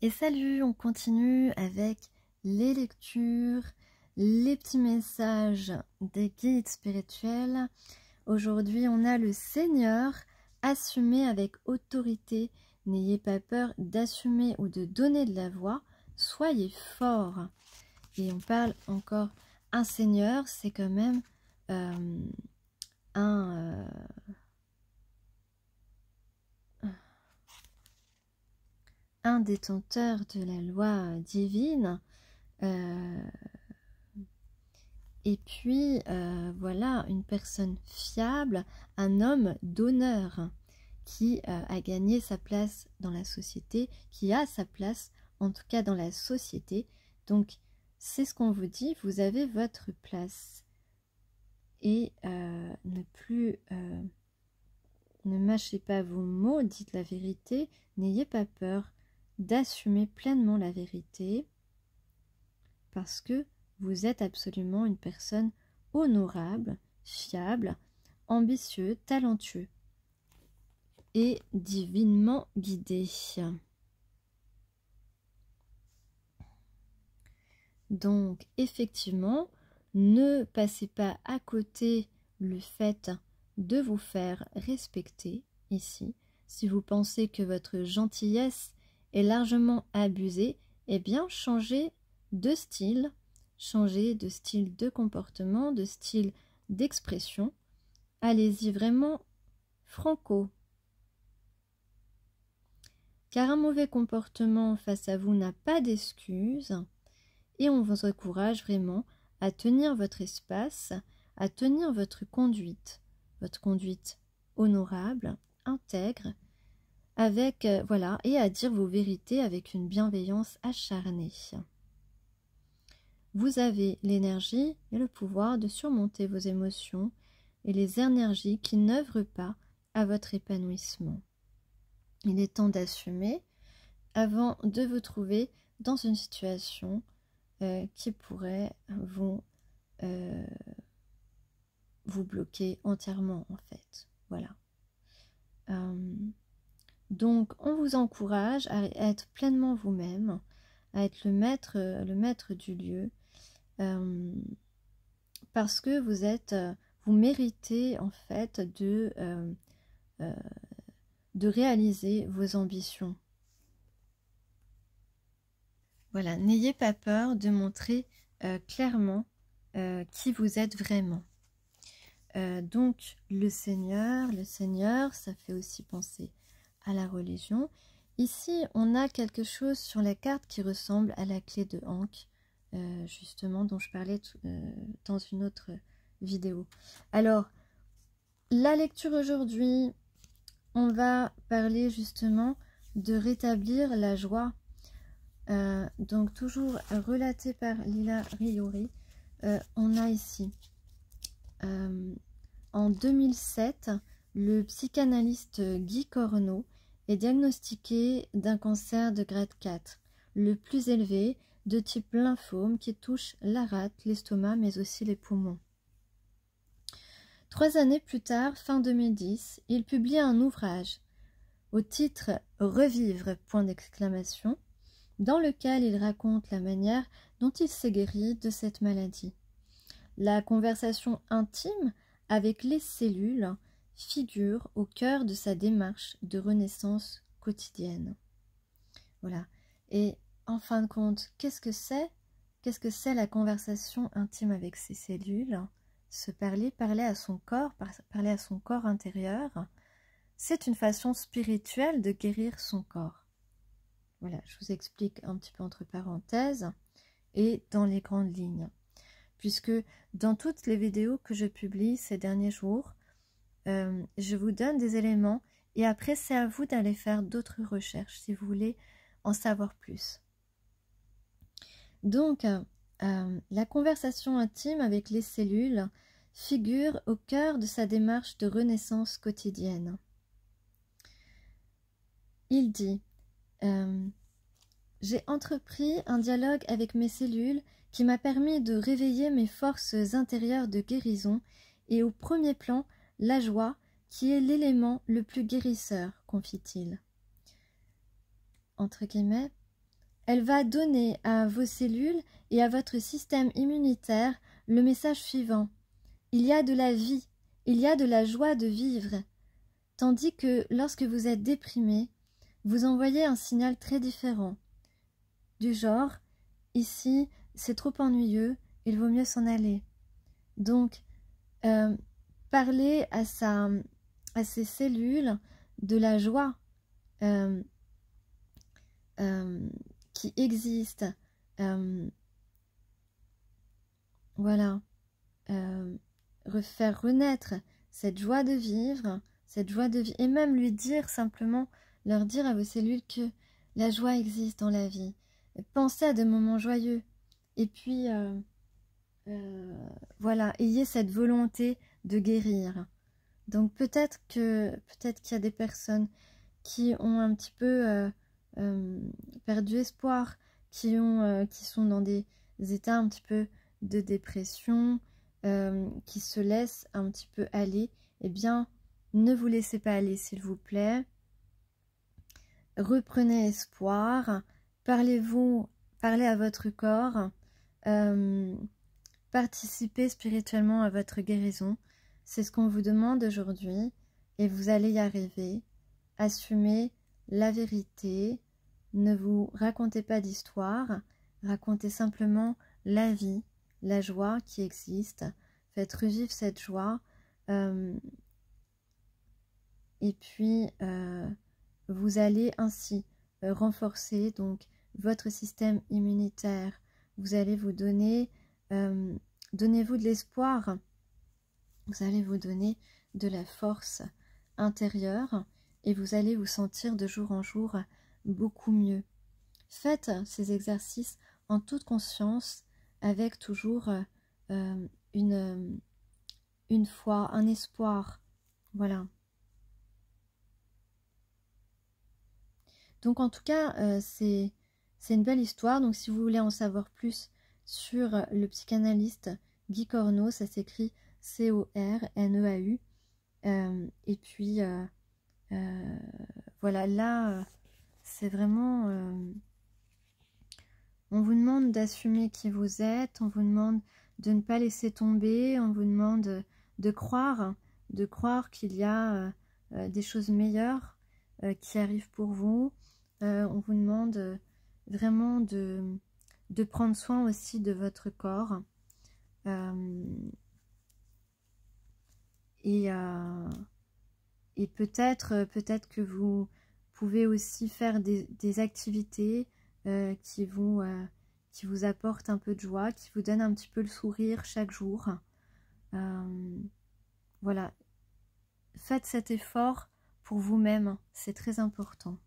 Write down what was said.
Et salut, on continue avec les lectures, les petits messages des guides spirituels. Aujourd'hui, on a le Seigneur, assumez avec autorité, n'ayez pas peur d'assumer ou de donner de la voix, soyez fort. Et on parle encore, un Seigneur, c'est quand même un détenteur de la loi divine. Et puis, voilà, une personne fiable, un homme d'honneur qui a gagné sa place dans la société, qui a sa place, en tout cas dans la société. Donc, c'est ce qu'on vous dit, vous avez votre place. Et ne mâchez pas vos mots, dites la vérité, n'ayez pas peur d'assumer pleinement la vérité, parce que vous êtes absolument une personne honorable, fiable, ambitieux, talentueux et divinement guidé. Donc, effectivement, ne passez pas à côté le fait de vous faire respecter ici. Si vous pensez que votre gentillesse est largement abusée, eh bien, changez de style de comportement, de style d'expression. Allez-y vraiment franco. Car un mauvais comportement face à vous n'a pas d'excuse et on vous encourage vraiment à tenir votre espace, à tenir votre conduite honorable, intègre, avec voilà, et à dire vos vérités avec une bienveillance acharnée. Vous avez l'énergie et le pouvoir de surmonter vos émotions et les énergies qui n'œuvrent pas à votre épanouissement. Il est temps d'assumer avant de vous trouver dans une situation qui pourrait vous bloquer entièrement en fait. Voilà. Donc on vous encourage à être pleinement vous-même, à être le maître du lieu, parce que vous méritez en fait de réaliser vos ambitions. Voilà, n'ayez pas peur de montrer clairement qui vous êtes vraiment. Donc le Seigneur, ça fait aussi penser à la religion. Ici, on a quelque chose sur la carte qui ressemble à la clé de Ankh, justement, dont je parlais dans une autre vidéo. Alors, la lecture aujourd'hui, on va parler justement de rétablir la joie. Donc, toujours relaté par Lila Riori, on a ici, en 2007, le psychanalyste Guy Corneau est diagnostiqué d'un cancer de grade 4, le plus élevé, de type lymphome, qui touche la rate, l'estomac, mais aussi les poumons. 3 années plus tard, fin 2010, il publie un ouvrage au titre « Revivre », dans lequel il raconte la manière dont il s'est guéri de cette maladie. La conversation intime avec les cellules figure au cœur de sa démarche de renaissance quotidienne. Voilà. Et en fin de compte, qu'est-ce que c'est? Qu'est-ce que c'est la conversation intime avec ses cellules? Se parler à son corps, parler à son corps intérieur, c'est une façon spirituelle de guérir son corps. Voilà, je vous explique un petit peu entre parenthèses et dans les grandes lignes. Puisque dans toutes les vidéos que je publie ces derniers jours, je vous donne des éléments et après c'est à vous d'aller faire d'autres recherches si vous voulez en savoir plus. Donc, la conversation intime avec les cellules figure au cœur de sa démarche de renaissance quotidienne. Il dit « J'ai entrepris un dialogue avec mes cellules qui m'a permis de réveiller mes forces intérieures de guérison et au premier plan, la joie qui est l'élément le plus guérisseur, confie-t-il. » Entre guillemets, elle va donner à vos cellules et à votre système immunitaire le message suivant. Il y a de la vie, il y a de la joie de vivre. Tandis que lorsque vous êtes déprimé, vous envoyez un signal très différent. Du genre, ici, c'est trop ennuyeux, il vaut mieux s'en aller. Donc, parlez à ces cellules de la joie qui existe. Voilà. Faire renaître cette joie de vivre, cette joie de vie, et même lui dire simplement, leur dire à vos cellules que la joie existe dans la vie. Pensez à des moments joyeux. Et puis, voilà, ayez cette volonté de guérir. Donc peut-être qu'il y a des personnes qui ont un petit peu perdu espoir, qui sont dans des états un petit peu de dépression, qui se laissent un petit peu aller. Eh bien, ne vous laissez pas aller, s'il vous plaît. Reprenez espoir. Parlez à votre corps. Participez spirituellement à votre guérison. C'est ce qu'on vous demande aujourd'hui et vous allez y arriver. Assumez la vérité. Ne vous racontez pas d'histoire. Racontez simplement la vie, la joie qui existe. Faites revivre cette joie. Et puis, vous allez ainsi renforcer donc votre système immunitaire. Vous allez vous donner, donnez-vous de l'espoir. Vous allez vous donner de la force intérieure et vous allez vous sentir de jour en jour beaucoup mieux. Faites ces exercices en toute conscience, avec toujours une foi, un espoir. Voilà. Donc en tout cas, c'est une belle histoire. Donc si vous voulez en savoir plus sur le psychanalyste Guy Corneau, ça s'écrit C-O-R-N-E-A-U. Et puis voilà, là c'est vraiment on vous demande d'assumer qui vous êtes, on vous demande de ne pas laisser tomber, on vous demande de croire qu'il y a des choses meilleures qui arrivent pour vous. On vous demande vraiment de prendre soin aussi de votre corps. Et peut-être que vous pouvez aussi faire des activités qui vous apportent un peu de joie, qui vous donnent un petit peu le sourire chaque jour. Voilà. Faites cet effort pour vous-même, c'est très important.